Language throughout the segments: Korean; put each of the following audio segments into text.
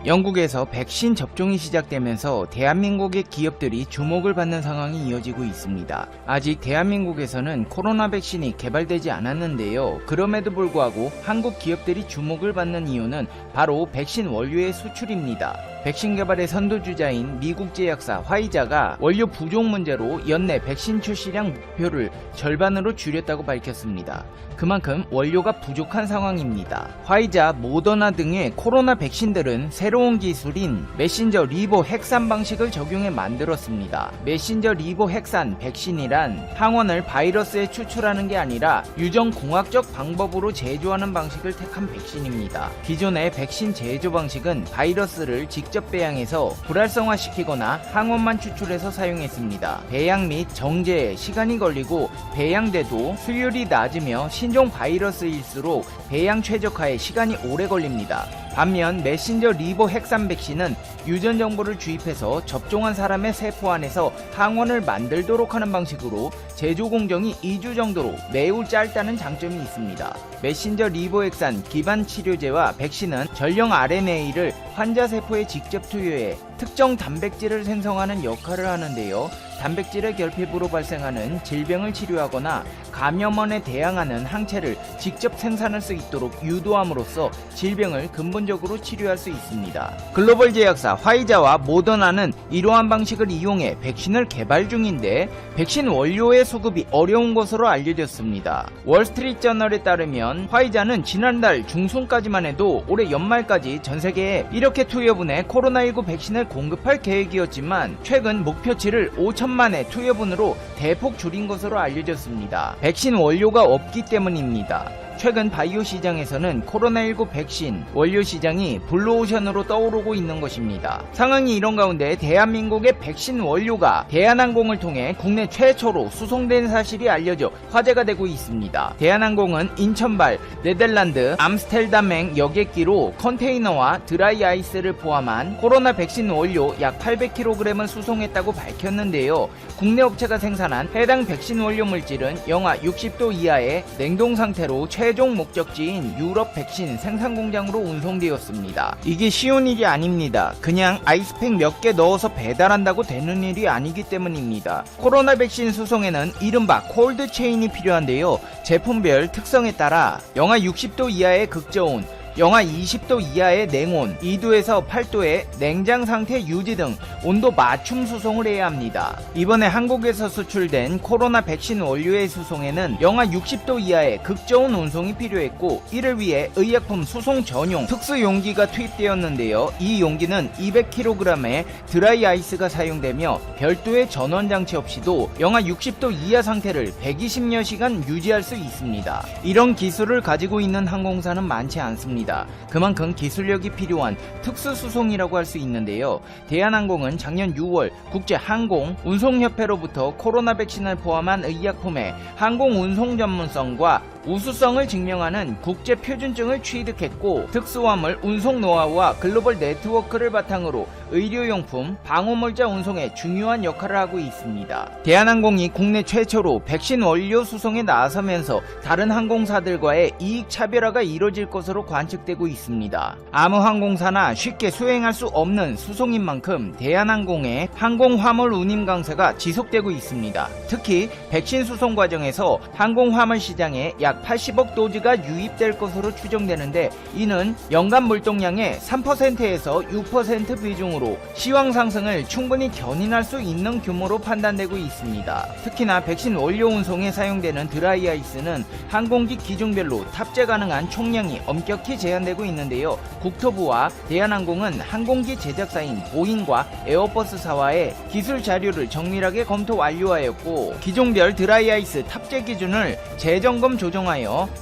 영국에서 백신 접종이 시작되면서 대한민국의 기업들이 주목을 받는 상황이 이어지고 있습니다. 아직 대한민국에서는 코로나 백신이 개발되지 않았는데요. 그럼에도 불구하고 한국 기업들이 주목을 받는 이유는 바로 백신 원료의 수출입니다. 백신 개발의 선두주자인 미국 제약사 화이자가 원료 부족 문제로 연내 백신 출시량 목표를 절반으로 줄였다고 밝혔습니다. 그만큼 원료가 부족한 상황입니다. 화이자, 모더나 등의 코로나 백신들은 새로운 기술인 메신저 리보 핵산 방식을 적용해 만들었습니다. 메신저 리보 핵산 백신이란 항원을 바이러스에 추출하는 게 아니라 유전공학적 방법으로 제조하는 방식을 택한 백신입니다. 기존의 백신 제조 방식은 바이러스를 직접 배양해서 불활성화시키거나 항원만 추출해서 사용했습니다. 배양 및 정제에 시간이 걸리고 배양돼도 수율이 낮으며 신종 바이러스일수록 배양 최적화에 시간이 오래 걸립니다. 반면 메신저 리보 핵산 백신은 유전 정보를 주입해서 접종한 사람의 세포 안에서 항원을 만들도록 하는 방식으로 제조 공정이 2주 정도로 매우 짧다는 장점이 있습니다. 메신저 리보 핵산 기반 치료제와 백신은 전령 RNA를 환자 세포에 직접 투여해 특정 단백질을 생성하는 역할을 하는데요. 단백질의 결핍으로 발생하는 질병을 치료하거나 감염원에 대항하는 항체를 직접 생산할 수 있도록 유도함으로써 질병을 근본적으로 치료할 수 있습니다. 글로벌 제약사 화이자와 모더나는 이러한 방식을 이용해 백신을 개발 중인데 백신 원료의 수급이 어려운 것으로 알려졌습니다. 월스트리트저널에 따르면 화이자는 지난달 중순까지만 해도 올해 연말까지 전 세계에 1억 투여분의 코로나19 백신을 공급할 계획이었지만 최근 목표치를 5천만의 투여분으로 대폭 줄인 것으로 알려졌습니다. 백신 원료가 없기 때문입니다. 최근 바이오 시장에서는 코로나19 백신 원료 시장이 블루오션으로 떠오르고 있는 것입니다. 상황이 이런 가운데 대한민국의 백신 원료가 대한항공을 통해 국내 최초로 수송된 사실이 알려져 화제가 되고 있습니다. 대한항공은 인천발 네덜란드 암스텔담행 여객기로 컨테이너와 드라이 아이스를 포함한 코로나 백신 원료 약 800kg을 수송했다고 밝혔는데요. 국내 업체가 생산한 해당 백신 원료 물질은 영하 60도 이하의 냉동 상태로 최종 목적지인 유럽 백신 생산 공장으로 운송되었습니다. 이게 쉬운 일이 아닙니다. 그냥 아이스팩 몇 개 넣어서 배달한다고 되는 일이 아니기 때문입니다. 코로나 백신 수송에는 이른바 콜드 체인이 필요한데요. 제품별 특성에 따라 영하 60도 이하의 극저온, 영하 20도 이하의 냉온, 2도에서 8도의 냉장 상태 유지 등 온도 맞춤 수송을 해야 합니다. 이번에 한국에서 수출된 코로나 백신 원료의 수송에는 영하 60도 이하의 극저온 운송이 필요했고 이를 위해 의약품 수송 전용 특수 용기가 투입되었는데요. 이 용기는 200kg의 드라이 아이스가 사용되며 별도의 전원 장치 없이도 영하 60도 이하 상태를 120여 시간 유지할 수 있습니다. 이런 기술을 가지고 있는 항공사는 많지 않습니다. 그만큼 기술력이 필요한 특수수송이라고 할 수 있는데요. 대한항공은 작년 6월 국제항공운송협회로부터 코로나 백신을 포함한 의약품의 항공운송 전문성과 우수성을 증명하는 국제표준증을 취득했고 특수화물 운송 노하우와 글로벌 네트워크를 바탕으로 의료용품, 방호물자 운송에 중요한 역할을 하고 있습니다. 대한항공이 국내 최초로 백신 원료 수송에 나서면서 다른 항공사들과의 이익 차별화가 이뤄질 것으로 관측되고 있습니다. 아무 항공사나 쉽게 수행할 수 없는 수송인 만큼 대한항공의 항공화물 운임 강세가 지속되고 있습니다. 특히 백신 수송 과정에서 항공화물 시장에 약 80억 도즈가 유입될 것으로 추정되는데 이는 연간 물동량의 3%에서 6% 비중으로 시황 상승을 충분히 견인할 수 있는 규모로 판단되고 있습니다. 특히나 백신 원료 운송에 사용되는 드라이 아이스는 항공기 기종별로 탑재 가능한 총량이 엄격히 제한되고 있는데요. 국토부와 대한항공은 항공기 제작사인 보잉과 에어버스사와의 기술 자료를 정밀하게 검토 완료하였고 기종별 드라이 아이스 탑재 기준을 재점검 조정하여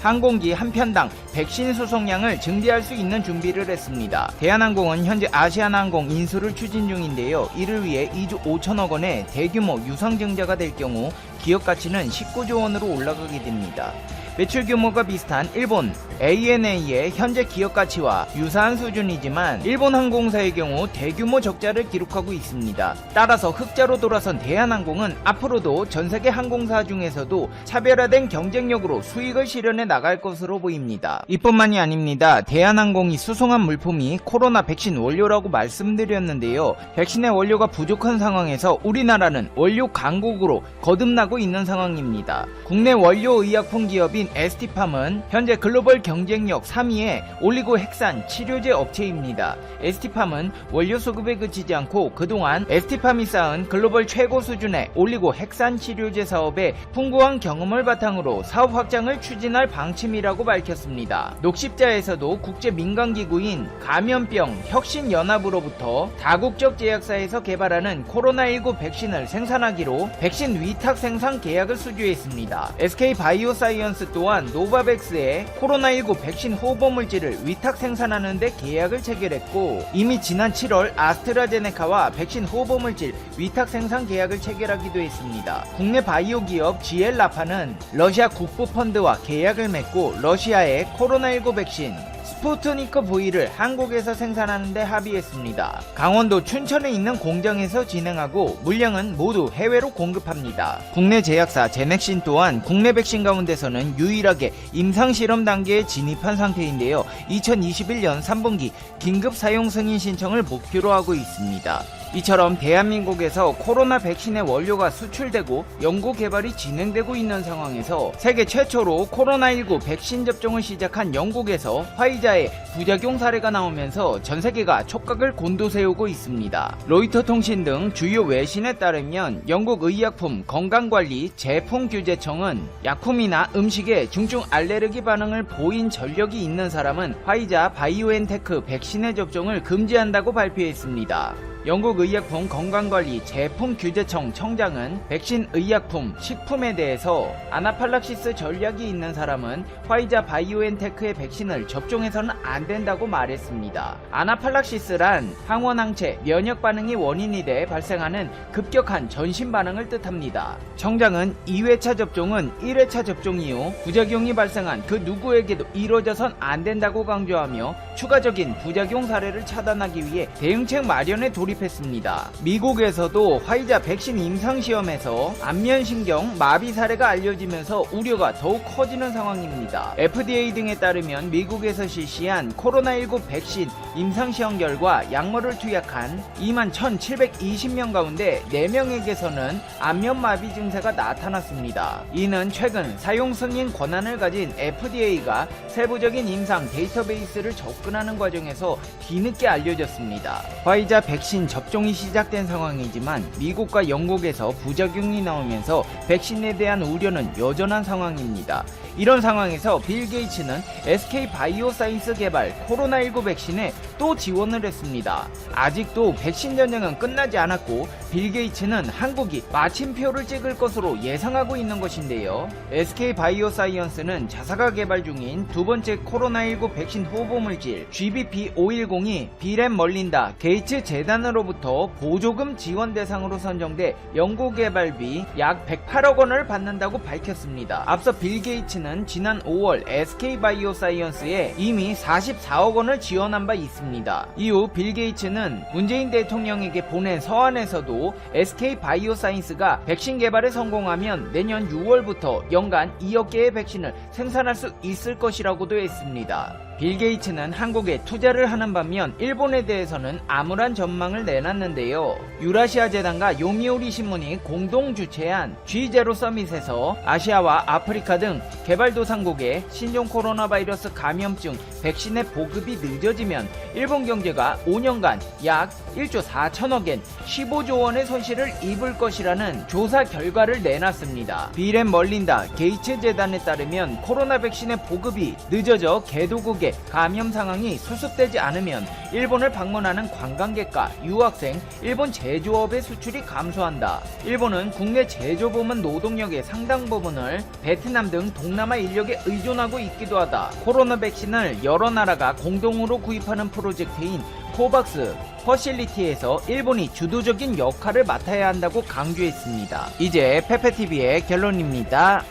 항공기 한 편당 백신 수송량을 증대할 수 있는 준비를 했습니다. 대한항공은 현재 아시아나항공 인수를 추진 중인데요. 이를 위해 2조 5천억 원의 대규모 유상증자가 될 경우 기업 가치는 19조 원으로 올라가게 됩니다. 매출 규모가 비슷한 일본 ANA의 현재 기업 가치와 유사한 수준이지만 일본 항공사의 경우 대규모 적자를 기록하고 있습니다. 따라서 흑자로 돌아선 대한항공은 앞으로도 전세계 항공사 중에서도 차별화된 경쟁력으로 수익을 실현해 나갈 것으로 보입니다. 이뿐만이 아닙니다. 대한항공이 수송한 물품이 코로나 백신 원료라고 말씀드렸는데요. 백신의 원료가 부족한 상황에서 우리나라는 원료 강국으로 거듭나고 있는 상황입니다. 국내 원료의약품 기업인 ST팜은 현재 글로벌 경쟁력 3위의 올리고 핵산 치료제 업체입니다. ST팜은 원료 수급에 그치지 않고 그동안 ST팜이 쌓은 글로벌 최고 수준의 올리고 핵산 치료제 사업에 풍부한 경험을 바탕으로 사업 확장을 추진할 방침이라고 밝혔습니다. 녹십자에서도 국제 민간기구인 감염병 혁신연합으로부터 다국적 제약사에서 개발하는 코로나19 백신을 생산하기로 백신 위탁 생산 계약을 수주했습니다. SK바이오사이언스 또한 노바백스의 코로나19 백신 호보물질을 위탁 생산하는 데 계약을 체결했고 이미 지난 7월 아스트라제네카와 백신 호보물질 위탁 생산 계약을 체결하기도 했습니다. 국내 바이오 기업 GL라파는 러시아 국부펀드와 계약을 맺고 러시아의 코로나19 백신 스푸트니크 V를 한국에서 생산하는 데 합의했습니다. 강원도 춘천에 있는 공장에서 진행하고 물량은 모두 해외로 공급합니다. 국내 제약사 제넥신 또한 국내 백신 가운데서는 유일하게 임상실험 단계에 진입한 상태인데요. 2021년 3분기 긴급 사용 승인 신청을 목표로 하고 있습니다. 이처럼 대한민국에서 코로나 백신의 원료가 수출되고 연구 개발이 진행되고 있는 상황에서 세계 최초로 코로나19 백신 접종을 시작한 영국에서 화이자의 부작용 사례가 나오면서 전세계가 촉각을 곤두세우고 있습니다. 로이터 통신 등 주요 외신에 따르면 영국 의약품 건강관리 제품규제청은 약품이나 음식에 중증 알레르기 반응을 보인 전력이 있는 사람은 화이자 바이오엔테크 백신의 접종을 금지한다고 발표했습니다. 영국 의약품 건강관리 제품규제청 청장은 백신, 의약품, 식품에 대해서 아나팔락시스 전략이 있는 사람은 화이자 바이오엔테크의 백신을 접종해서는 안 된다고 말했습니다. 아나팔락시스란 항원항체 면역 반응이 원인이 돼 발생하는 급격한 전신 반응을 뜻합니다. 청장은 2회차 접종은 1회차 접종 이후 부작용이 발생한 그 누구에게도 이뤄져선 안 된다고 강조하며 추가적인 부작용 사례를 차단하기 위해 대응책 마련에 돌입했습니다. 미국에서도 화이자 백신 임상시험에서 안면신경 마비 사례가 알려지면서 우려가 더욱 커지는 상황입니다. FDA 등에 따르면 미국에서 실시한 코로나19 백신 임상시험 결과 약물을 투약한 21,720명 가운데 4명에게서는 안면마비 증세가 나타났습니다. 이는 최근 사용 승인 권한을 가진 FDA가 세부적인 임상 데이터베이스를 접근하는 과정에서 뒤늦게 알려졌습니다. 화이자 백신 접종이 시작된 상황이지만 미국과 영국에서 부작용이 나오면서 백신에 대한 우려는 여전한 상황입니다. 이런 상황에서 빌 게이츠는 SK바이오사이언스 개발 코로나19 백신에 또 지원을 했습니다. 아직도 백신 전쟁은 끝나지 않았고 빌 게이츠는 한국이 마침표를 찍을 것으로 예상하고 있는 것인데요. SK바이오사이언스는 자사가 개발 중인 두 번째 코로나19 백신 후보물질 GBP510이 빌 멀린다 게이츠 재단으로부터 보조금 지원 대상으로 선정돼 연구개발비 약 108억 원을 받는다고 밝혔습니다. 앞서 빌 게이츠는 지난 5월 SK바이오사이언스에 이미 44억 원을 지원한 바 있습니다. 이후 빌 게이츠는 문재인 대통령에게 보낸 서한에서도 SK바이오사이언스가 백신 개발에 성공하면 내년 6월부터 연간 2억 개의 백신을 생산할 수 있을 것이라고도 했습니다. 빌 게이츠는 한국에 투자를 하는 반면 일본에 대해서는 암울한 전망을 내놨는데요. 유라시아 재단과 요미우리 신문이 공동 주최한 G0 서밋에서 아시아와 아프리카 등 개발도상국의 신종 코로나 바이러스 감염증 백신의 보급이 늦어지면 일본 경제가 5년간 약 1조 4천억엔 15조 원의 손실을 입을 것이라는 조사 결과를 내놨습니다. 빌 멀린다 게이츠 재단에 따르면 코로나 백신의 보급이 늦어져 개도국의 감염 상황이 수습되지 않으면 일본을 방문하는 관광객과 유학생, 일본 제조업의 수출이 감소한다. 일본은 국내 제조부문 노동력의 상당 부분을 베트남 등 동남아 인력에 의존하고 있기도 하다. 코로나 백신을 여러 나라가 공동으로 구입하는 프로젝트인 코박스 퍼실리티에서 일본이 주도적인 역할을 맡아야 한다고 강조했습니다. 이제 페페TV의 결론입니다.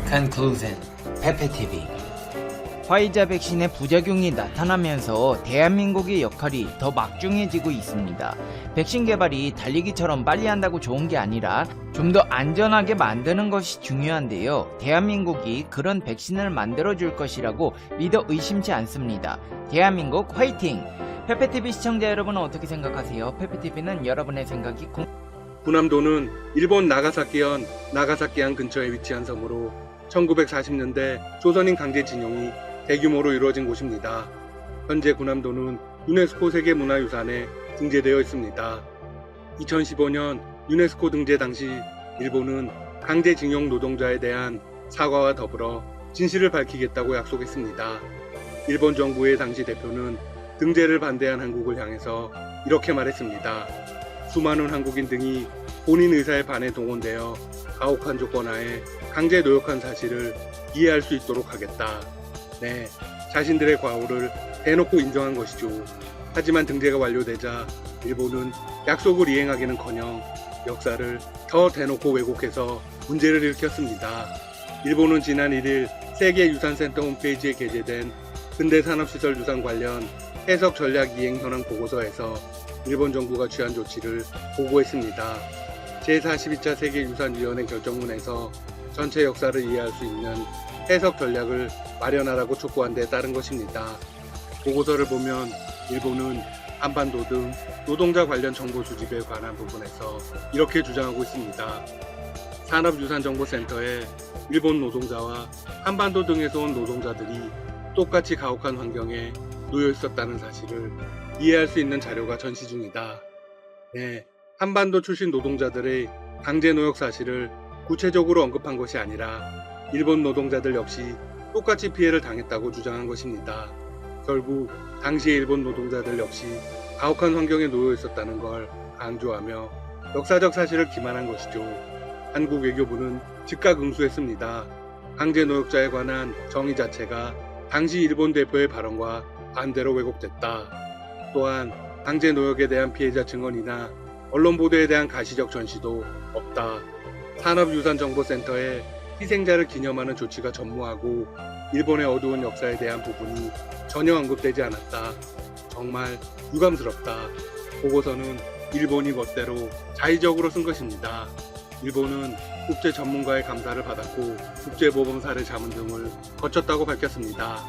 Conclusion. 페페TV. 화이자 백신의 부작용이 나타나면서 대한민국의 역할이 더 막중해지고 있습니다. 백신 개발이 달리기처럼 빨리 한다고 좋은 게 아니라 좀 더 안전하게 만드는 것이 중요한데요. 대한민국이 그런 백신을 만들어줄 것이라고 믿어 의심치 않습니다. 대한민국 화이팅! 페페TV 시청자 여러분은 어떻게 생각하세요? 페페TV는 여러분의 생각이 군함도는 일본 나가사키현 나가사키항 근처에 위치한 섬으로 1940년대 조선인 강제징용이 대규모로 이루어진 곳입니다. 현재 군함도는 유네스코 세계문화유산에 등재되어 있습니다. 2015년 유네스코 등재 당시 일본은 강제징용 노동자에 대한 사과와 더불어 진실을 밝히겠다고 약속했습니다. 일본 정부의 당시 대표는 등재를 반대한 한국을 향해서 이렇게 말했습니다. 수많은 한국인 등이 본인 의사에 반해 동원되어 가혹한 조건 하에 강제 노역한 사실을 이해할 수 있도록 하겠다. 네, 자신들의 과오를 대놓고 인정한 것이죠. 하지만 등재가 완료되자 일본은 약속을 이행하기는커녕 역사를 더 대놓고 왜곡해서 문제를 일으켰습니다. 일본은 지난 1일 세계유산센터 홈페이지에 게재된 근대산업시설유산 관련 해석 전략 이행 현황 보고서에서 일본 정부가 취한 조치를 보고했습니다. 제42차 세계유산위원회 결정문에서 전체 역사를 이해할 수 있는 해석 전략을 마련하라고 촉구한 데 따른 것입니다. 보고서를 보면 일본은 한반도 등 노동자 관련 정보 수집에 관한 부분에서 이렇게 주장하고 있습니다. 산업유산정보센터에 일본 노동자와 한반도 등에서 온 노동자들이 똑같이 가혹한 환경에 놓여 있었다는 사실을 이해할 수 있는 자료가 전시 중이다. 네, 한반도 출신 노동자들의 강제노역 사실을 구체적으로 언급한 것이 아니라 일본 노동자들 역시 똑같이 피해를 당했다고 주장한 것입니다. 결국 당시의 일본 노동자들 역시 가혹한 환경에 놓여 있었다는 걸 강조하며 역사적 사실을 기만한 것이죠. 한국 외교부는 즉각 응수했습니다. 강제노역자에 관한 정의 자체가 당시 일본 대표의 발언과 반대로 왜곡됐다. 또한 강제노역에 대한 피해자 증언이나 언론 보도에 대한 가시적 전시도 없다. 산업유산정보센터에 희생자를 기념하는 조치가 전무하고 일본의 어두운 역사에 대한 부분이 전혀 언급되지 않았다. 정말 유감스럽다. 보고서는 일본이 멋대로 자의적으로 쓴 것입니다. 일본은 국제 전문가의 감사를 받았고 국제모범 사례 자문 등을 거쳤다고 밝혔습니다.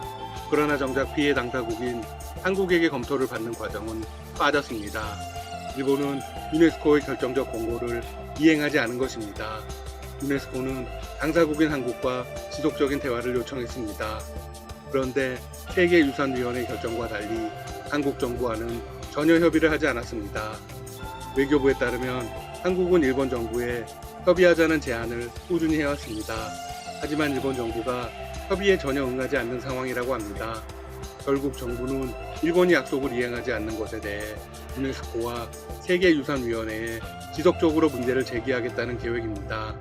그러나 정작 피해 당사국인 한국에게 검토를 받는 과정은 빠졌습니다. 일본은 유네스코의 결정적 권고를 이행하지 않은 것입니다. 유네스코는 당사국인 한국과 지속적인 대화를 요청했습니다. 그런데 세계유산위원회 결정과 달리 한국 정부와는 전혀 협의를 하지 않았습니다. 외교부에 따르면 한국은 일본 정부에 협의하자는 제안을 꾸준히 해왔습니다. 하지만 일본 정부가 협의에 전혀 응하지 않는 상황이라고 합니다. 결국 정부는 일본이 약속을 이행하지 않는 것에 대해 유네스코와 세계유산위원회에 지속적으로 문제를 제기하겠다는 계획입니다.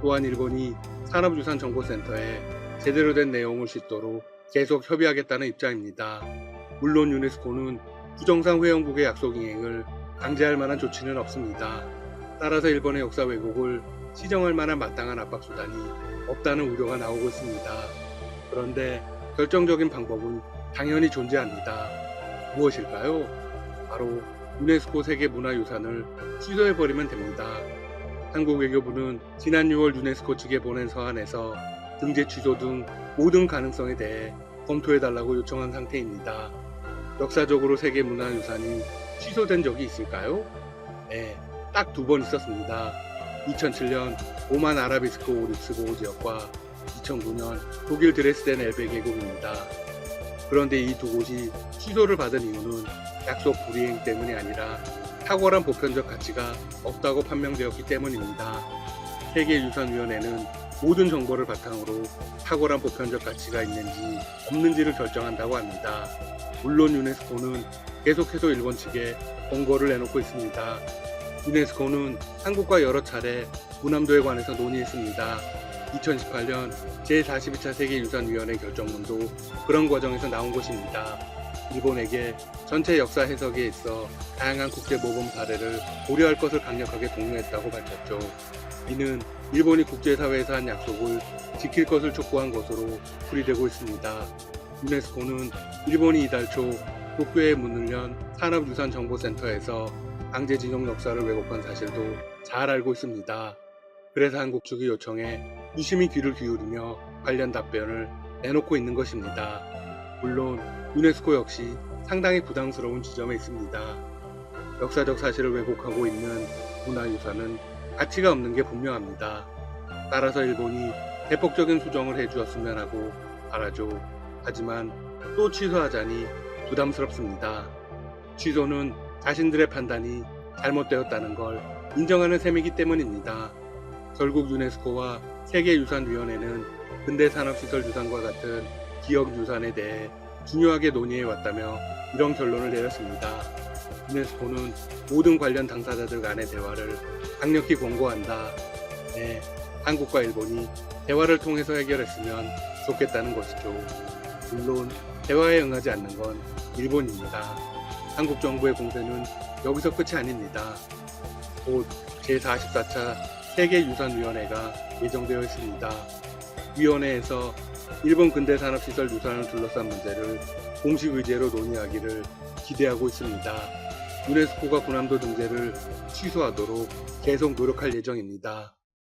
또한 일본이 산업유산정보센터에 제대로 된 내용을 싣도록 계속 협의하겠다는 입장입니다. 물론 유네스코는 부정상 회원국의 약속 이행을 강제할 만한 조치는 없습니다. 따라서 일본의 역사 왜곡을 시정할 만한 마땅한 압박수단이 없다는 우려가 나오고 있습니다. 그런데 결정적인 방법은 당연히 존재합니다. 무엇일까요? 바로 유네스코 세계문화유산을 취소해버리면 됩니다. 한국 외교부는 지난 6월 유네스코 측에 보낸 서한에서 등재 취소 등 모든 가능성에 대해 검토해달라고 요청한 상태입니다. 역사적으로 세계문화유산이 취소된 적이 있을까요? 네, 딱 2번 있었습니다. 2007년 오만 아라비스크 오릭스 보호 지역과 2009년 독일 드레스덴 엘베 계곡입니다. 그런데 이 두 곳이 취소를 받은 이유는 약속 불이행 때문이 아니라 탁월한 보편적 가치가 없다고 판명되었기 때문입니다. 세계유산위원회는 모든 정보를 바탕으로 탁월한 보편적 가치가 있는지 없는지를 결정한다고 합니다. 물론 유네스코는 계속해서 일본 측에 권고를 내놓고 있습니다. 유네스코는 한국과 여러 차례 군함도에 관해서 논의했습니다. 2018년 제42차 세계유산위원회 결정문도 그런 과정에서 나온 것입니다. 일본에게 전체 역사 해석에 있어 다양한 국제 모범 사례를 고려할 것을 강력하게 독려했다고 밝혔죠. 이는 일본이 국제사회에서 한 약속을 지킬 것을 촉구한 것으로 풀이되고 있습니다. 유네스코는 일본이 이달 초 도쿄의 문을 연 산업유산정보센터에서 강제징용 역사를 왜곡한 사실도 잘 알고 있습니다. 그래서 한국 측이 요청해 유심히 귀를 기울이며 관련 답변을 내놓고 있는 것입니다. 물론 유네스코 역시 상당히 부담스러운 지점에 있습니다. 역사적 사실을 왜곡하고 있는 문화유산은 가치가 없는 게 분명합니다. 따라서 일본이 대폭적인 수정을 해주었으면 하고 바라죠. 하지만 또 취소하자니 부담스럽습니다. 취소는 자신들의 판단이 잘못되었다는 걸 인정하는 셈이기 때문입니다. 결국 유네스코와 세계유산위원회는 근대산업시설유산과 같은 기억유산에 대해 중요하게 논의해 왔다며 이런 결론을 내렸습니다. 유네스코는 모든 관련 당사자들 간의 대화를 강력히 권고한다. 네, 한국과 일본이 대화를 통해서 해결했으면 좋겠다는 것이죠. 물론 대화에 응하지 않는 건 일본입니다. 한국 정부의 공세는 여기서 끝이 아닙니다. 곧 제44차 세계유산위원회가 예정되어 있습니다. 위원회에서 일본 근대산업시설 유산을 둘러싼 문제를 공식 의제로 논의하기를 기대하고 있습니다. 유네스코가 군함도 등재를 취소하도록 계속 노력할 예정입니다.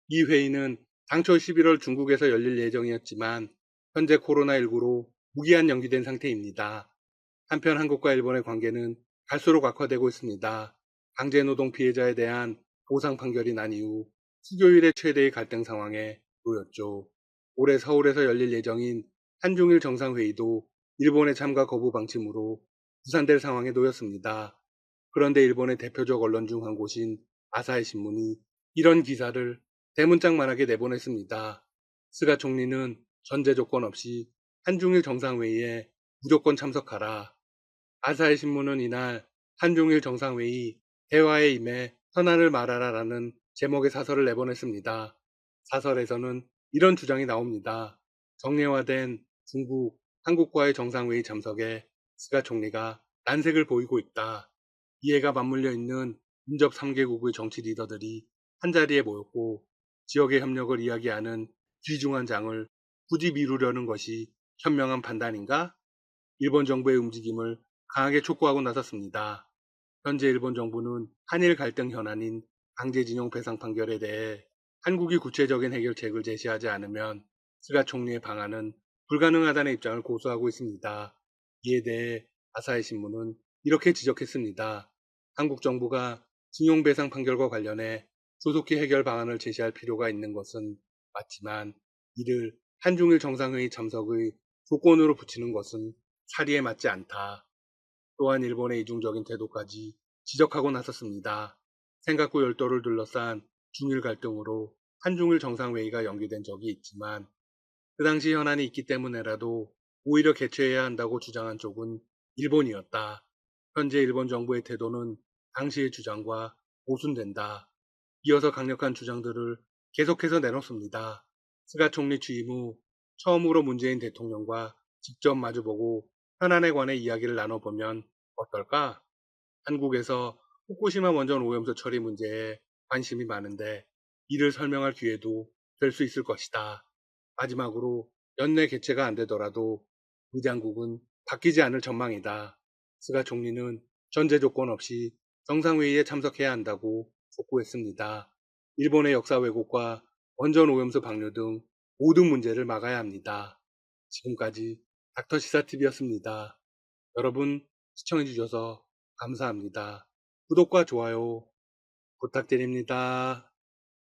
이 회의는 당초 11월 중국에서 열릴 예정이었지만 현재 코로나19로 무기한 연기된 상태입니다. 한편 한국과 일본의 관계는 갈수록 악화되고 있습니다. 강제노동 피해자에 대한 보상 판결이 난 이후 수교일의 최대의 갈등 상황에 놓였죠. 올해 서울에서 열릴 예정인 한중일 정상회의도 일본의 참가 거부 방침으로 무산될 상황에 놓였습니다. 그런데 일본의 대표적 언론 중 한 곳인 아사히 신문이 이런 기사를 대문짝만하게 내보냈습니다. 스가 총리는 전제 조건 없이 한중일 정상회의에 무조건 참석하라. 아사히 신문은 이날 한중일 정상회의 대화에 임해 현안을 말하라라는 제목의 사설을 내보냈습니다. 사설에서는 이런 주장이 나옵니다. 정례화된 중국, 한국과의 정상회의 참석에 스가 총리가 난색을 보이고 있다. 이해가 맞물려 있는 인접 3개국의 정치 리더들이 한자리에 모였고 지역의 협력을 이야기하는 귀중한 장을 굳이 미루려는 것이 현명한 판단인가? 일본 정부의 움직임을 강하게 촉구하고 나섰습니다. 현재 일본 정부는 한일 갈등 현안인 강제징용 배상 판결에 대해 한국이 구체적인 해결책을 제시하지 않으면 스가 총리의 방안은 불가능하다는 입장을 고수하고 있습니다. 이에 대해 아사히 신문은 이렇게 지적했습니다. 한국 정부가 징용배상 판결과 관련해 조속히 해결 방안을 제시할 필요가 있는 것은 맞지만 이를 한중일 정상회의 참석의 조건으로 붙이는 것은 사리에 맞지 않다. 또한 일본의 이중적인 태도까지 지적하고 나섰습니다. 센가쿠 열도를 둘러싼 중일 갈등으로 한중일 정상회의가 연기된 적이 있지만 그 당시 현안이 있기 때문에라도 오히려 개최해야 한다고 주장한 쪽은 일본이었다. 현재 일본 정부의 태도는 당시의 주장과 모순된다. 이어서 강력한 주장들을 계속해서 내놓습니다. 스가 총리 취임 후 처음으로 문재인 대통령과 직접 마주보고 현안에 관해 이야기를 나눠보면 어떨까? 한국에서 후쿠시마 원전 오염수 처리 문제에 관심이 많은데 이를 설명할 기회도 될 수 있을 것이다. 마지막으로 연내 개최가 안 되더라도 의장국은 바뀌지 않을 전망이다. 스가 총리는 전제 조건 없이 정상회의에 참석해야 한다고 촉구했습니다. 일본의 역사 왜곡과 원전 오염수 방류 등 모든 문제를 막아야 합니다. 지금까지 닥터시사TV였습니다. 여러분 시청해주셔서 감사합니다. 구독과 좋아요 부탁드립니다.